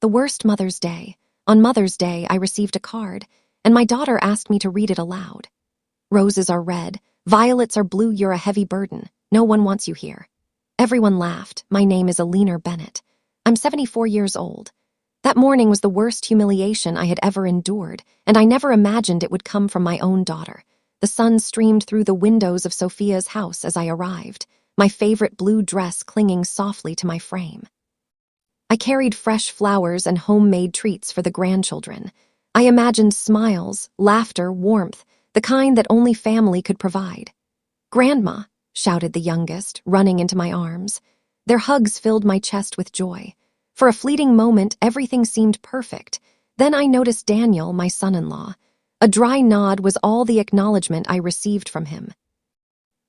The worst Mother's Day. On Mother's Day, I received a card, and my daughter asked me to read it aloud. Roses are red, violets are blue, you're a heavy burden. No one wants you here. Everyone laughed. My name is Eleanor Bennett. I'm 74 years old. That morning was the worst humiliation I had ever endured, and I never imagined it would come from my own daughter. The sun streamed through the windows of Sophia's house as I arrived, my favorite blue dress clinging softly to my frame. I carried fresh flowers and homemade treats for the grandchildren. I imagined smiles, laughter, warmth, the kind that only family could provide. "Grandma," shouted the youngest, running into my arms. Their hugs filled my chest with joy. For a fleeting moment, everything seemed perfect. Then I noticed Daniel, my son-in-law. A dry nod was all the acknowledgement I received from him.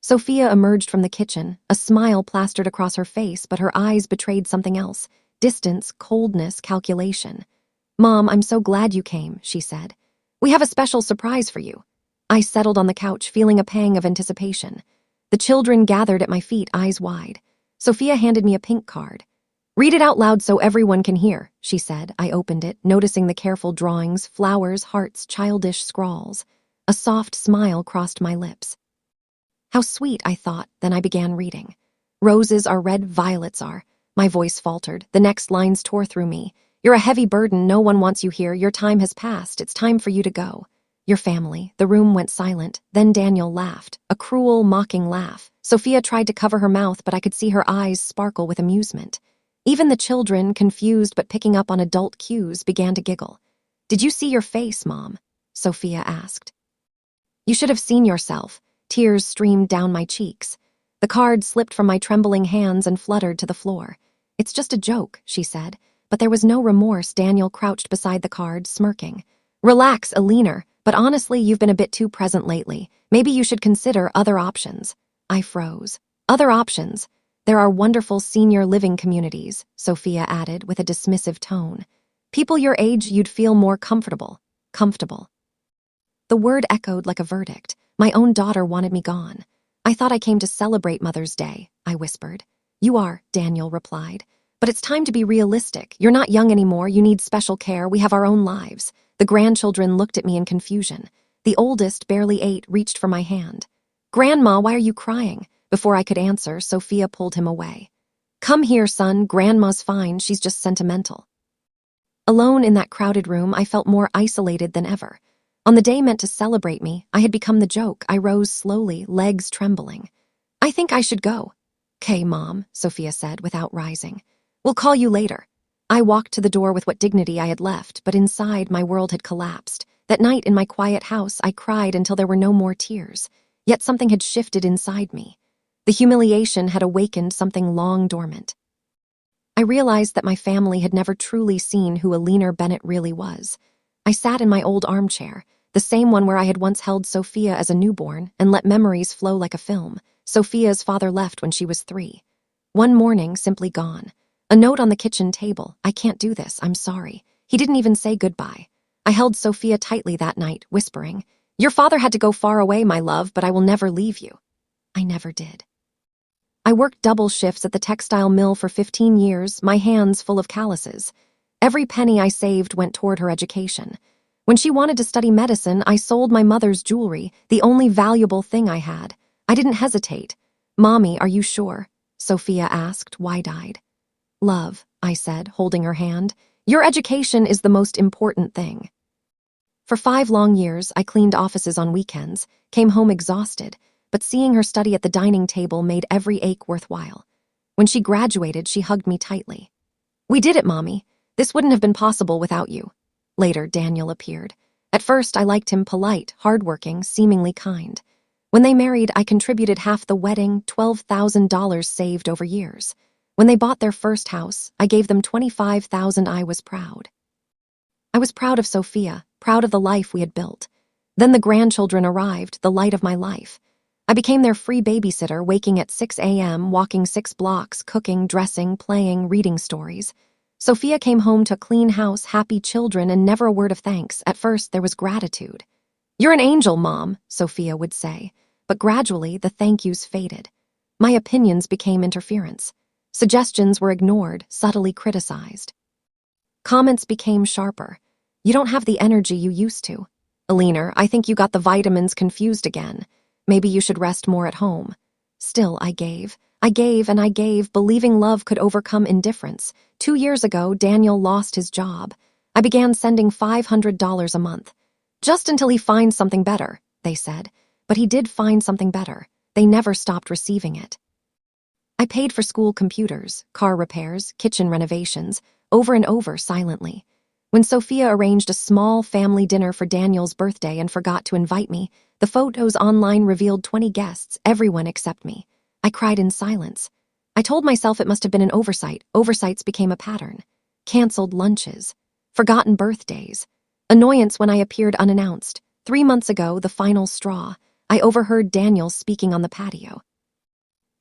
Sophia emerged from the kitchen, a smile plastered across her face, but her eyes betrayed something else: distance, coldness, calculation. "Mom, I'm so glad you came," she said. "We have a special surprise for you." I settled on the couch, feeling a pang of anticipation. The children gathered at my feet, eyes wide. Sophia handed me a pink card. "Read it out loud so everyone can hear," she said. I opened it, noticing the careful drawings, flowers, hearts, childish scrawls. A soft smile crossed my lips. How sweet, I thought, then I began reading. "Roses are red, violets are." My voice faltered. The next lines tore through me. "You're a heavy burden, no one wants you here, your time has passed, it's time for you to go. Your family." The room went silent. Then Daniel laughed, a cruel, mocking laugh. Sophia tried to cover her mouth, but I could see her eyes sparkle with amusement. Even the children, confused but picking up on adult cues, began to giggle. "Did you see your face, Mom?" Sophia asked. "You should have seen yourself." Tears streamed down my cheeks. The card slipped from my trembling hands and fluttered to the floor. "It's just a joke," she said, but there was no remorse. Daniel crouched beside the card, smirking. "Relax, Eleanor, but honestly, you've been a bit too present lately. Maybe you should consider other options." I froze. "Other options? There are wonderful senior living communities," Sophia added with a dismissive tone. "People your age, you'd feel more comfortable." Comfortable. The word echoed like a verdict. My own daughter wanted me gone. "I thought I came to celebrate Mother's Day," I whispered. "You are," Daniel replied. "But it's time to be realistic. You're not young anymore, you need special care, we have our own lives." The grandchildren looked at me in confusion. The oldest, barely 8, reached for my hand. "Grandma, why are you crying?" Before I could answer, Sophia pulled him away. "Come here, son, Grandma's fine, she's just sentimental." Alone in that crowded room, I felt more isolated than ever. On the day meant to celebrate me, I had become the joke. I rose slowly, legs trembling. "I think I should go." "'Kay, Mom," Sophia said without rising. "We'll call you later." I walked to the door with what dignity I had left, but inside my world had collapsed. That night in my quiet house, I cried until there were no more tears. Yet something had shifted inside me. The humiliation had awakened something long dormant. I realized that my family had never truly seen who Eleanor Bennett really was. I sat in my old armchair, the same one where I had once held Sophia as a newborn, and let memories flow like a film. Sophia's father left when she was 3. One morning, simply gone. A note on the kitchen table: "I can't do this, I'm sorry." He didn't even say goodbye. I held Sophia tightly that night, whispering, "Your father had to go far away, my love, but I will never leave you." I never did. I worked double shifts at the textile mill for 15 years, my hands full of calluses. Every penny I saved went toward her education. When she wanted to study medicine, I sold my mother's jewelry, the only valuable thing I had. I didn't hesitate. "Mommy, are you sure?" Sophia asked, wide-eyed. "Love," I said, holding her hand, "your education is the most important thing." For 5 long years, I cleaned offices on weekends, came home exhausted, but seeing her study at the dining table made every ache worthwhile. When she graduated, she hugged me tightly. "We did it, Mommy. This wouldn't have been possible without you." Later, Daniel appeared. At first, I liked him: polite, hardworking, seemingly kind. When they married, I contributed half the wedding, $12,000 saved over years. When they bought their first house, I gave them $25,000. I was proud. I was proud of Sophia, proud of the life we had built. Then the grandchildren arrived, the light of my life. I became their free babysitter, waking at 6 a.m., walking 6 blocks, cooking, dressing, playing, reading stories. Sophia came home to a clean house, happy children, and never a word of thanks. At first, there was gratitude. "You're an angel, Mom," Sophia would say. But gradually, the thank yous faded. My opinions became interference. Suggestions were ignored, subtly criticized. Comments became sharper. You don't have the energy you used to. Eleanor, I think you got the vitamins confused again. Maybe you should rest more at home. Still, I gave. I gave and I gave, believing love could overcome indifference. 2 years ago, Daniel lost his job. I began sending $500 a month. Just until he finds something better, they said. But he did find something better. They never stopped receiving it. I paid for school computers, car repairs, kitchen renovations, over and over silently. When Sophia arranged a small family dinner for Daniel's birthday and forgot to invite me, the photos online revealed 20 guests, everyone except me. I cried in silence. I told myself it must have been an oversight. Oversights became a pattern. Canceled lunches. Forgotten birthdays. Annoyance when I appeared unannounced. 3 months ago, the final straw. I overheard Daniel speaking on the patio.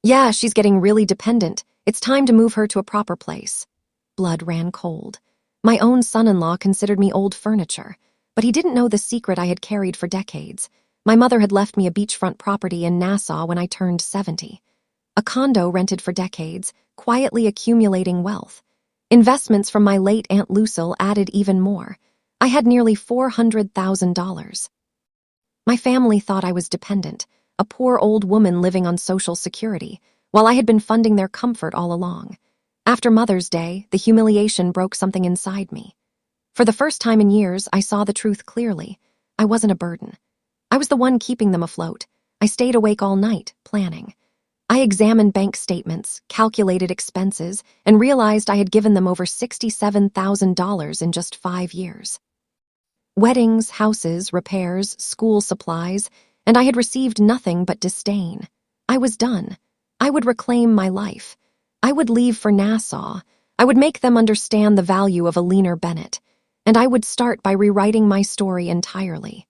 Yeah, she's getting really dependent. It's time to move her to a proper place. Blood ran cold. My own son-in-law considered me old furniture, but he didn't know the secret I had carried for decades. My mother had left me a beachfront property in Nassau when I turned 70. A condo rented for decades, quietly accumulating wealth. Investments from my late Aunt Lucille added even more. I had nearly $400,000. My family thought I was dependent, a poor old woman living on Social Security, while I had been funding their comfort all along. After Mother's Day, the humiliation broke something inside me. For the first time in years, I saw the truth clearly. I wasn't a burden. I was the one keeping them afloat. I stayed awake all night, planning. I examined bank statements, calculated expenses, and realized I had given them over $67,000 in just 5 years. Weddings, houses, repairs, school supplies, and I had received nothing but disdain. I was done. I would reclaim my life. I would leave for Nassau. I would make them understand the value of Eleanor Bennett, and I would start by rewriting my story entirely.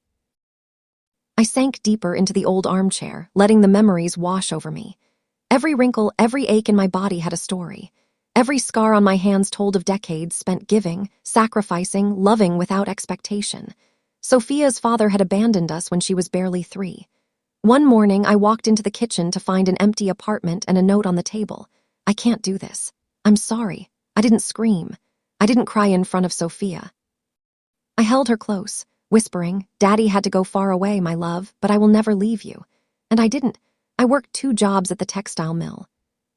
I sank deeper into the old armchair, letting the memories wash over me. Every wrinkle, every ache in my body had a story. Every scar on my hands told of decades spent giving, sacrificing, loving without expectation. Sophia's father had abandoned us when she was barely 3. One morning, I walked into the kitchen to find an empty apartment and a note on the table. I can't do this. I'm sorry. I didn't scream. I didn't cry in front of Sophia. I held her close, whispering, Daddy had to go far away, my love, but I will never leave you. And I didn't. I worked 2 jobs at the textile mill.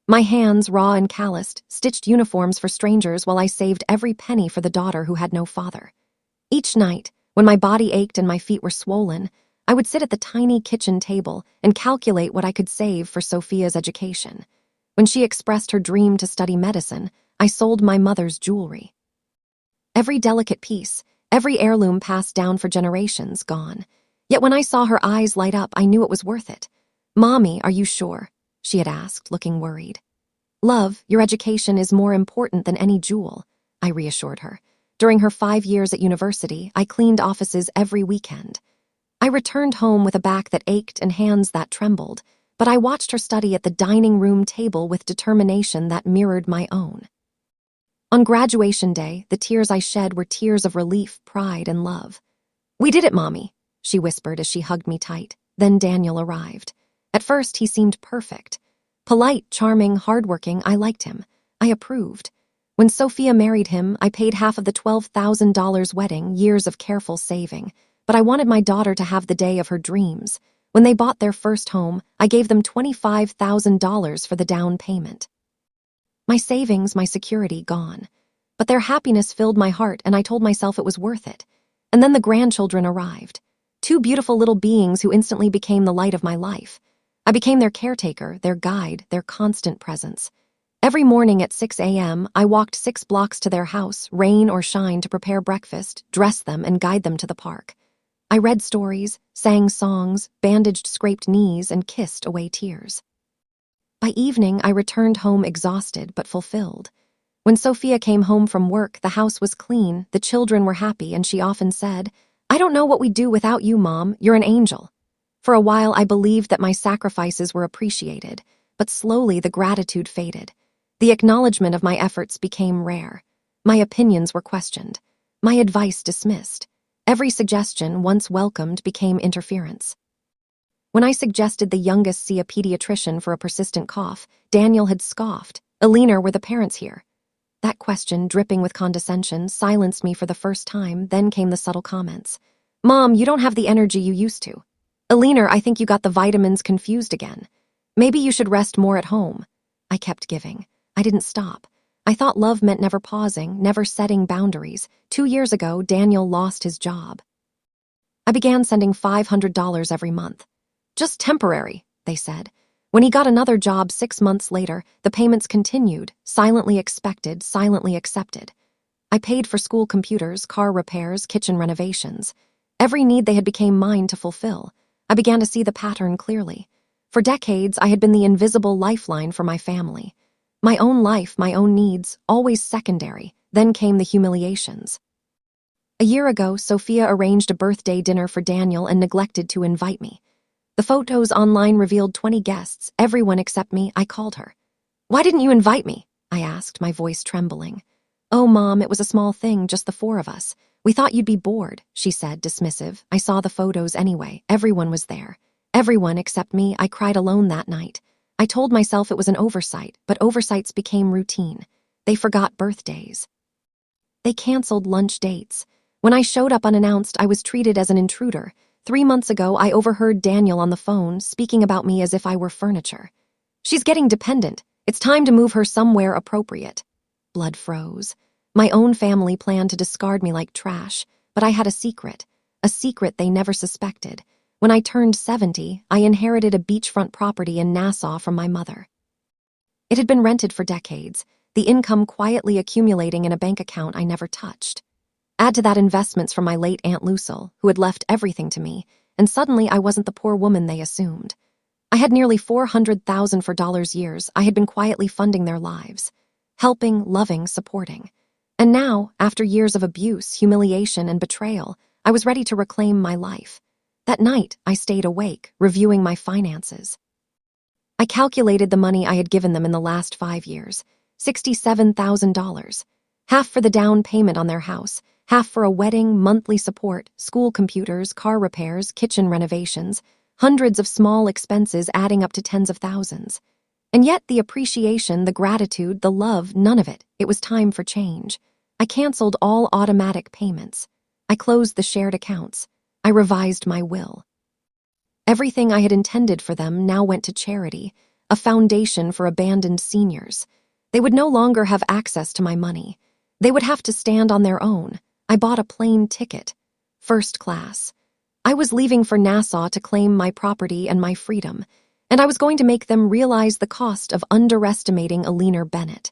My hands, raw and calloused, stitched uniforms for strangers while I saved every penny for the daughter who had no father. Each night, when my body ached and my feet were swollen, I would sit at the tiny kitchen table and calculate what I could save for Sophia's education. When she expressed her dream to study medicine, I sold my mother's jewelry. Every delicate piece, every heirloom passed down for generations, gone. Yet when I saw her eyes light up, I knew it was worth it. Mommy, are you sure? She had asked, looking worried. Love, your education is more important than any jewel, I reassured her. During her 5 years at university, I cleaned offices every weekend. I returned home with a back that ached and hands that trembled, but I watched her study at the dining room table with determination that mirrored my own. On graduation day, the tears I shed were tears of relief, pride, and love. We did it, Mommy, she whispered as she hugged me tight. Then Daniel arrived. At first, he seemed perfect. Polite, charming, hardworking, I liked him. I approved. When Sophia married him, I paid half of the $12,000 wedding, years of careful saving. But I wanted my daughter to have the day of her dreams. When they bought their first home, I gave them $25,000 for the down payment. My savings, my security, gone. But their happiness filled my heart, and I told myself it was worth it. And then the grandchildren arrived. 2 beautiful little beings who instantly became the light of my life. I became their caretaker, their guide, their constant presence. Every morning at 6 a.m., I walked 6 blocks to their house, rain or shine, to prepare breakfast, dress them, and guide them to the park. I read stories, sang songs, bandaged scraped knees, and kissed away tears. By evening, I returned home exhausted but fulfilled. When Sophia came home from work, the house was clean, the children were happy, and she often said, I don't know what we'd do without you, Mom. You're an angel. For a while, I believed that my sacrifices were appreciated, but slowly the gratitude faded. The acknowledgement of my efforts became rare. My opinions were questioned. My advice dismissed. Every suggestion, once welcomed, became interference. When I suggested the youngest see a pediatrician for a persistent cough, Daniel had scoffed. Eleanor, were the parents here? That question, dripping with condescension, silenced me for the first time. Then came the subtle comments. Mom, you don't have the energy you used to. Eleanor, I think you got the vitamins confused again. Maybe you should rest more at home. I kept giving. I didn't stop. I thought love meant never pausing, never setting boundaries. 2 years ago, Daniel lost his job. I began sending $500 every month. Just temporary, they said. When he got another job 6 months later, the payments continued, silently expected, silently accepted. I paid for school computers, car repairs, kitchen renovations. Every need they had became mine to fulfill. I began to see the pattern clearly. For decades, I had been the invisible lifeline for my family. My own life, my own needs, always secondary. Then came the humiliations. A year ago, Sophia arranged a birthday dinner for Daniel and neglected to invite me. The photos online revealed 20 guests, everyone except me. I called her. Why didn't you invite me? I asked, my voice trembling. Oh, Mom, it was a small thing, just the 4 of us. We thought you'd be bored, she said, dismissive. I saw the photos anyway. Everyone was there. Everyone except me. I cried alone that night. I told myself it was an oversight, but oversights became routine. They forgot birthdays. They canceled lunch dates. When I showed up unannounced, I was treated as an intruder. 3 months ago, I overheard Daniel on the phone speaking about me as if I were furniture. She's getting dependent. It's time to move her somewhere appropriate. Blood froze. My own family planned to discard me like trash, but I had a secret they never suspected. When I turned 70, I inherited a beachfront property in Nassau from my mother. It had been rented for decades, the income quietly accumulating in a bank account I never touched. Add to that investments from my late Aunt Lucille, who had left everything to me, and suddenly I wasn't the poor woman they assumed. I had nearly $400,000 for years. I had been quietly funding their lives, helping, loving, supporting. And now, after years of abuse, humiliation, and betrayal, I was ready to reclaim my life. That night, I stayed awake, reviewing my finances. I calculated the money I had given them in the last 5 years, $67,000. Half for the down payment on their house, half for a wedding, monthly support, school computers, car repairs, kitchen renovations, hundreds of small expenses adding up to tens of thousands. And yet the appreciation, the gratitude, the love, none of it. It was time for change. I canceled all automatic payments. I closed the shared accounts. I revised my will. Everything I had intended for them now went to charity, a foundation for abandoned seniors. They would no longer have access to my money. They would have to stand on their own. I bought a plane ticket, first class. I was leaving for Nassau to claim my property and my freedom, and I was going to make them realize the cost of underestimating Eleanor Bennett.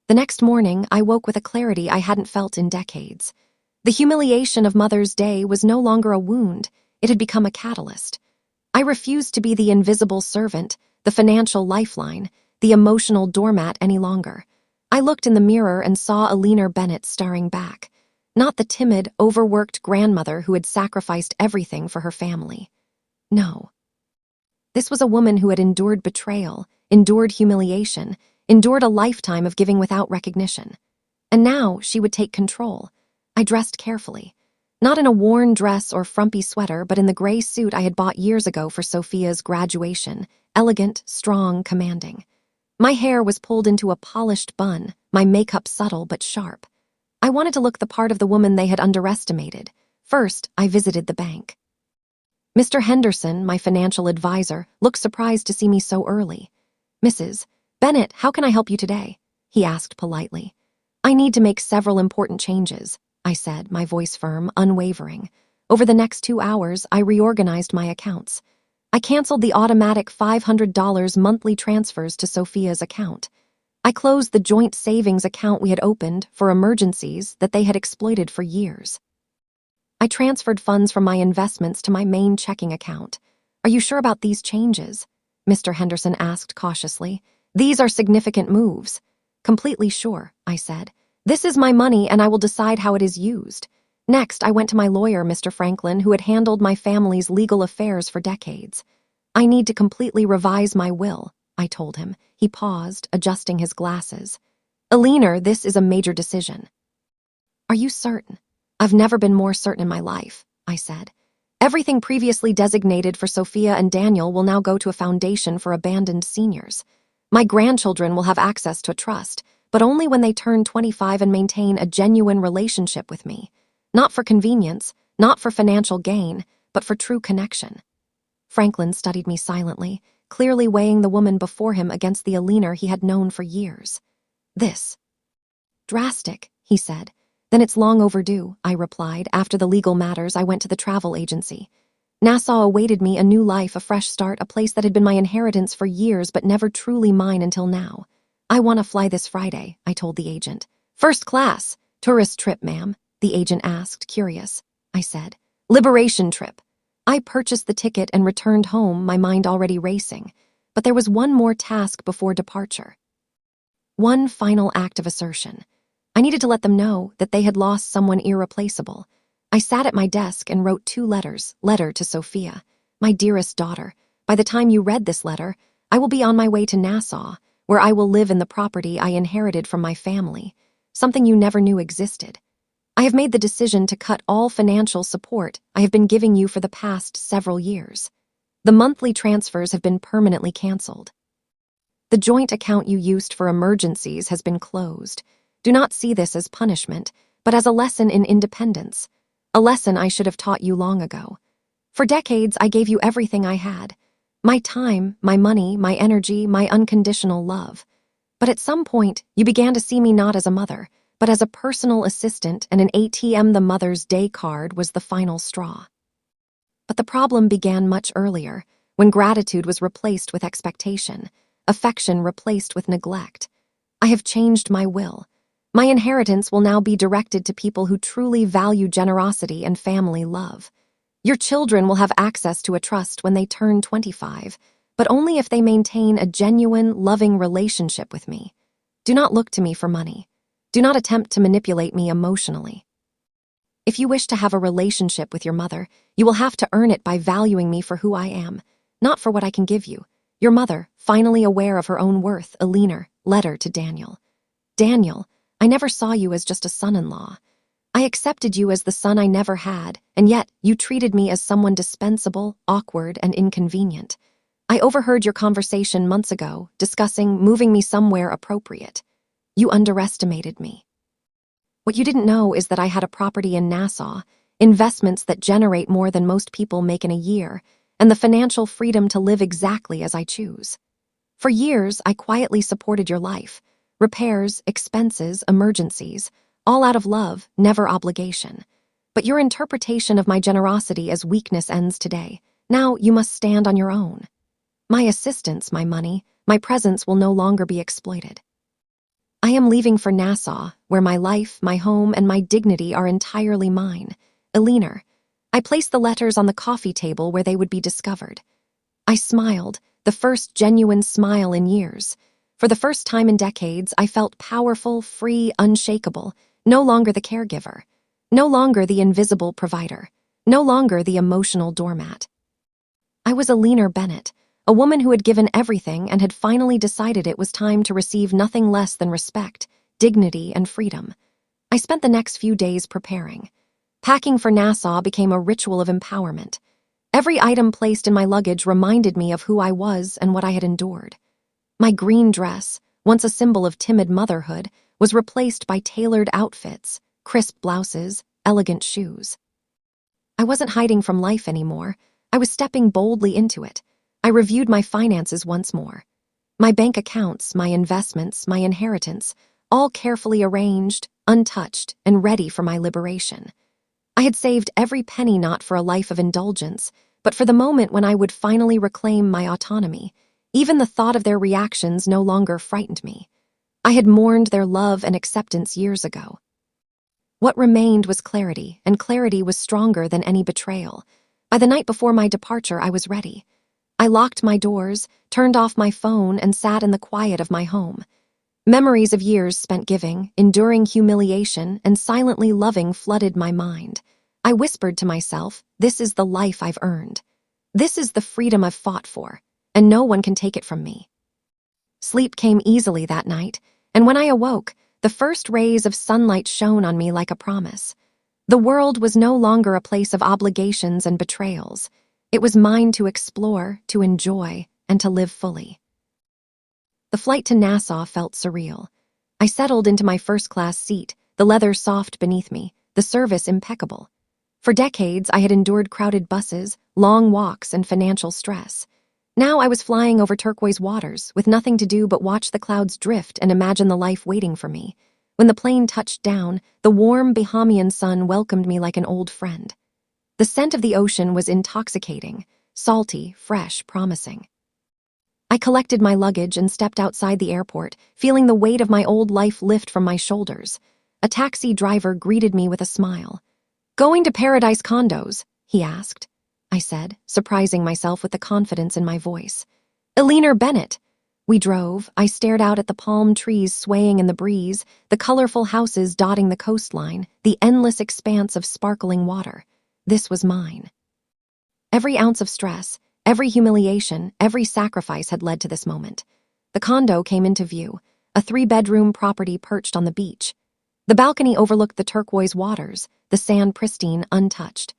The next morning, I woke with a clarity I hadn't felt in decades. The humiliation of Mother's Day was no longer a wound. It had become a catalyst. I refused to be the invisible servant, the financial lifeline, the emotional doormat any longer. I looked in the mirror and saw Eleanor Bennett staring back, not the timid, overworked grandmother who had sacrificed everything for her family. No. This was a woman who had endured betrayal, endured humiliation, endured a lifetime of giving without recognition. And now she would take control. I dressed carefully. Not in a worn dress or frumpy sweater, but in the gray suit I had bought years ago for Sophia's graduation, elegant, strong, commanding. My hair was pulled into a polished bun, my makeup subtle but sharp. I wanted to look the part of the woman they had underestimated. First, I visited the bank. Mr. Henderson, my financial advisor, looked surprised to see me so early. Mrs. Bennett, how can I help you today? He asked politely. I need to make several important changes, I said, my voice firm, unwavering. Over the next 2 hours, I reorganized my accounts. I canceled the automatic $500 monthly transfers to Sophia's account. I closed the joint savings account we had opened for emergencies that they had exploited for years. I transferred funds from my investments to my main checking account. Are you sure about these changes? Mr. Henderson asked cautiously. These are significant moves. Completely sure, I said. This is my money and I will decide how it is used. Next, I went to my lawyer, Mr. Franklin, who had handled my family's legal affairs for decades. I need to completely revise my will, I told him. He paused, adjusting his glasses. Eleanor, this is a major decision. Are you certain? I've never been more certain in my life, I said. Everything previously designated for Sophia and Daniel will now go to a foundation for abandoned seniors. My grandchildren will have access to a trust, but only when they turn 25 and maintain a genuine relationship with me. Not for convenience, not for financial gain, but for true connection. Franklin studied me silently, clearly weighing the woman before him against the Eleanor he had known for years. This. Drastic, he said. Then it's long overdue, I replied. After the legal matters, I went to the travel agency. Nassau awaited me, a new life, a fresh start, a place that had been my inheritance for years but never truly mine until now. I want to fly this Friday, I told the agent. First class. Tourist trip, ma'am, the agent asked, curious. I said. Liberation trip. I purchased the ticket and returned home, my mind already racing. But there was one more task before departure. One final act of assertion. I needed to let them know that they had lost someone irreplaceable. I sat at my desk and wrote 2 letters. Letter to Sophia. My dearest daughter, by the time you read this letter, I will be on my way to Nassau, where I will live in the property I inherited from my family, something you never knew existed. I have made the decision to cut all financial support I have been giving you for the past several years. The monthly transfers have been permanently canceled. The joint account you used for emergencies has been closed. Do not see this as punishment, but as a lesson in independence. A lesson I should have taught you long ago. For decades, I gave you everything I had. My time, my money, my energy, my unconditional love. But at some point, you began to see me not as a mother, but as a personal assistant, and an ATM. The Mother's Day card was the final straw. But the problem began much earlier, when gratitude was replaced with expectation, affection replaced with neglect. I have changed my will. My inheritance will now be directed to people who truly value generosity and family love. Your children will have access to a trust when they turn 25, but only if they maintain a genuine, loving relationship with me. Do not look to me for money. Do not attempt to manipulate me emotionally. If you wish to have a relationship with your mother, you will have to earn it by valuing me for who I am, not for what I can give you. Your mother, finally aware of her own worth, Eleanor, letter to Daniel. Daniel, I never saw you as just a son-in-law. I accepted you as the son I never had, and yet you treated me as someone dispensable, awkward, and inconvenient. I overheard your conversation months ago, discussing moving me somewhere appropriate. You underestimated me. What you didn't know is that I had a property in Nassau, investments that generate more than most people make in a year, and the financial freedom to live exactly as I choose. For years, I quietly supported your life. Repairs, expenses, emergencies, all out of love, never obligation. But your interpretation of my generosity as weakness ends today. Now you must stand on your own. My assistance, my money, my presence will no longer be exploited. I am leaving for Nassau, where my life, my home, and my dignity are entirely mine. Eleanor. I placed the letters on the coffee table where they would be discovered. I smiled, the first genuine smile in years. For the first time in decades, I felt powerful, free, unshakable, no longer the caregiver, no longer the invisible provider, no longer the emotional doormat. I was Eleanor Bennett, a woman who had given everything and had finally decided it was time to receive nothing less than respect, dignity, and freedom. I spent the next few days preparing. Packing for Nassau became a ritual of empowerment. Every item placed in my luggage reminded me of who I was and what I had endured. My green dress, once a symbol of timid motherhood, was replaced by tailored outfits, crisp blouses, elegant shoes. I wasn't hiding from life anymore. I was stepping boldly into it. I reviewed my finances once more. My bank accounts, my investments, my inheritance, all carefully arranged, untouched, and ready for my liberation. I had saved every penny not for a life of indulgence, but for the moment when I would finally reclaim my autonomy. Even the thought of their reactions no longer frightened me. I had mourned their love and acceptance years ago. What remained was clarity, and clarity was stronger than any betrayal. By the night before my departure, I was ready. I locked my doors, turned off my phone, and sat in the quiet of my home. Memories of years spent giving, enduring humiliation, and silently loving flooded my mind. I whispered to myself, this is the life I've earned. This is the freedom I've fought for, and no one can take it from me. Sleep came easily that night, and when I awoke, the first rays of sunlight shone on me like a promise. The world was no longer a place of obligations and betrayals. It was mine to explore, to enjoy, and to live fully. The flight to Nassau felt surreal. I settled into my first-class seat, the leather soft beneath me, the service impeccable. For decades, I had endured crowded buses, long walks, and financial stress. Now I was flying over turquoise waters, with nothing to do but watch the clouds drift and imagine the life waiting for me. When the plane touched down, the warm Bahamian sun welcomed me like an old friend. The scent of the ocean was intoxicating, salty, fresh, promising. I collected my luggage and stepped outside the airport, feeling the weight of my old life lift from my shoulders. A taxi driver greeted me with a smile. "Going to Paradise Condos?" he asked. I said, surprising myself with the confidence in my voice. "Eleanor Bennett." We drove. I stared out at the palm trees swaying in the breeze, the colorful houses dotting the coastline, the endless expanse of sparkling water. This was mine. Every ounce of stress, every humiliation, every sacrifice had led to this moment. The condo came into view, a 3-bedroom property perched on the beach. The balcony overlooked the turquoise waters, the sand pristine, untouched.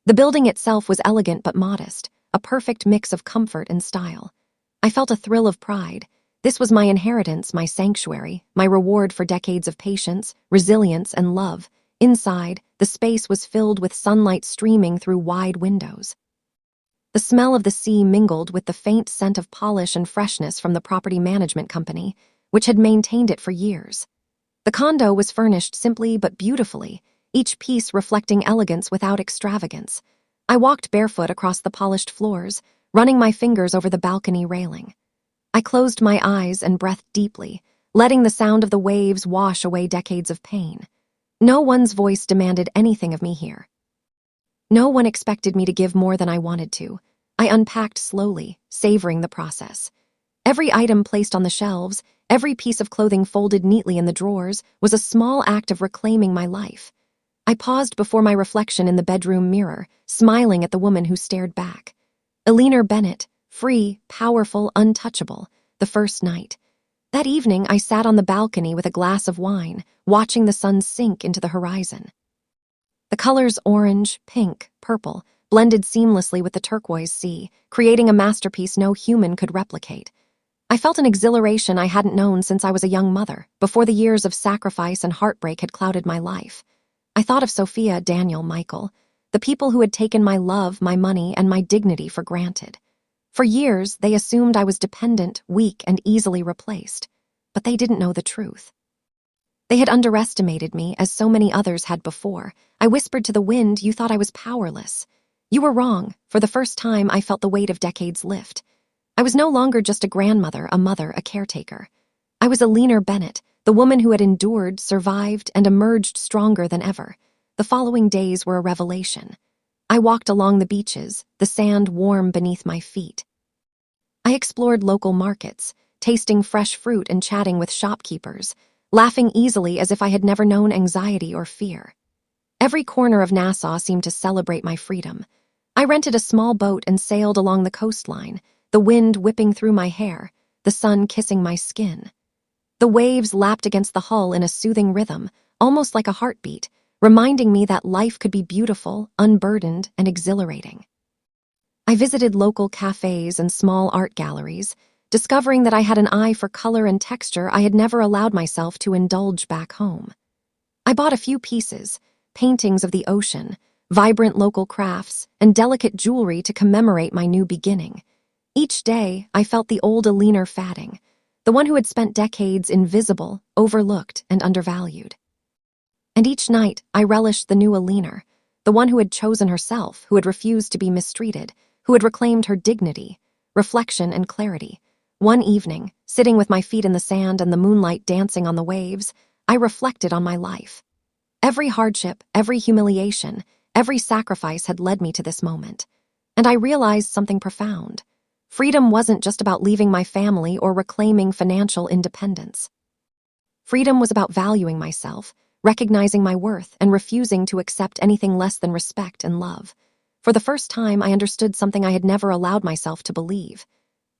The building itself was elegant but modest, a perfect mix of comfort and style. I felt a thrill of pride. This was my inheritance, my sanctuary, my reward for decades of patience, resilience, and love. Inside, the space was filled with sunlight streaming through wide windows. The smell of the sea mingled with the faint scent of polish and freshness from the property management company, which had maintained it for years. The condo was furnished simply but beautifully, each piece reflecting elegance without extravagance. I walked barefoot across the polished floors, running my fingers over the balcony railing. I closed my eyes and breathed deeply, letting the sound of the waves wash away decades of pain. No one's voice demanded anything of me here. No one expected me to give more than I wanted to. I unpacked slowly, savoring the process. Every item placed on the shelves, every piece of clothing folded neatly in the drawers, was a small act of reclaiming my life. I paused before my reflection in the bedroom mirror, smiling at the woman who stared back. Eleanor Bennett, free, powerful, untouchable, the first night. That evening, I sat on the balcony with a glass of wine, watching the sun sink into the horizon. The colors orange, pink, purple blended seamlessly with the turquoise sea, creating a masterpiece no human could replicate. I felt an exhilaration I hadn't known since I was a young mother, before the years of sacrifice and heartbreak had clouded my life. I thought of Sophia, Daniel, Michael, the people who had taken my love, my money, and my dignity for granted. For years, they assumed I was dependent, weak, and easily replaced. But they didn't know the truth. They had underestimated me, as so many others had before. I whispered to the wind, "You thought I was powerless." You were wrong. For the first time, I felt the weight of decades lift. I was no longer just a grandmother, a mother, a caretaker. I was Eleanor Bennett, the woman who had endured, survived, and emerged stronger than ever. The following days were a revelation. I walked along the beaches, the sand warm beneath my feet. I explored local markets, tasting fresh fruit and chatting with shopkeepers, laughing easily as if I had never known anxiety or fear. Every corner of Nassau seemed to celebrate my freedom. I rented a small boat and sailed along the coastline, the wind whipping through my hair, the sun kissing my skin. The waves lapped against the hull in a soothing rhythm, almost like a heartbeat, reminding me that life could be beautiful, unburdened, and exhilarating. I visited local cafes and small art galleries, discovering that I had an eye for color and texture I had never allowed myself to indulge back home. I bought a few pieces, paintings of the ocean, vibrant local crafts, and delicate jewelry to commemorate my new beginning. Each day, I felt the old Eleanor fading, the one who had spent decades invisible, overlooked, and undervalued. And each night, I relished the new Eleanor, the one who had chosen herself, who had refused to be mistreated, who had reclaimed her dignity, reflection, and clarity. One evening, sitting with my feet in the sand and the moonlight dancing on the waves, I reflected on my life. Every hardship, every humiliation, every sacrifice had led me to this moment. And I realized something profound. Freedom wasn't just about leaving my family or reclaiming financial independence. Freedom was about valuing myself, recognizing my worth, and refusing to accept anything less than respect and love. For the first time, I understood something I had never allowed myself to believe.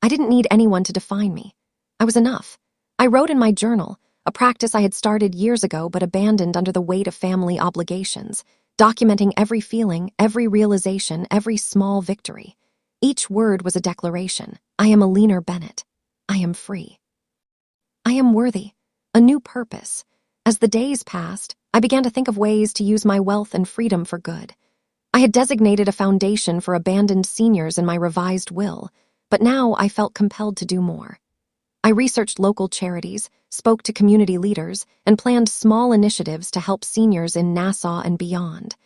I didn't need anyone to define me. I was enough. I wrote in my journal, a practice I had started years ago but abandoned under the weight of family obligations, documenting every feeling, every realization, every small victory. Each word was a declaration. I am Eleanor Bennett. I am free. I am worthy. a new purpose. As the days passed, I began to think of ways to use my wealth and freedom for good. I had designated a foundation for abandoned seniors in my revised will, but now I felt compelled to do more. I researched local charities, spoke to community leaders, and planned small initiatives to help seniors in Nassau and beyond.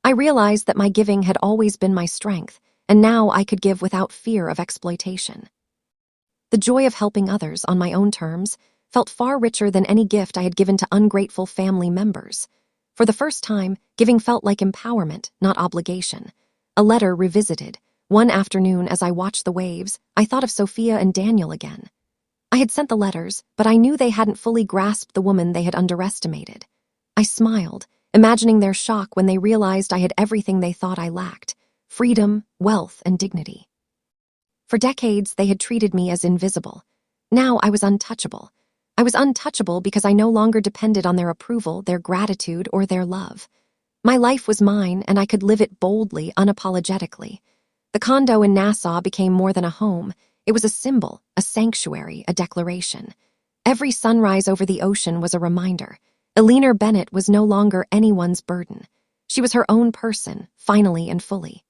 I realized that my giving had always been my strength, and now I could give without fear of exploitation. The joy of helping others on my own terms felt far richer than any gift I had given to ungrateful family members. For the first time, giving felt like empowerment, not obligation. A letter revisited. One afternoon, as I watched the waves, I thought of Sophia and Daniel again. I had sent the letters, but I knew they hadn't fully grasped the woman they had underestimated. I smiled, imagining their shock when they realized I had everything they thought I lacked: freedom, wealth, and dignity. For decades, they had treated me as invisible. Now I was untouchable. I was untouchable because I no longer depended on their approval, their gratitude, or their love. My life was mine, and I could live it boldly, unapologetically. The condo in Nassau became more than a home. It was a symbol, a sanctuary, a declaration. Every sunrise over the ocean was a reminder. Eleanor Bennett was no longer anyone's burden. She was her own person, finally and fully.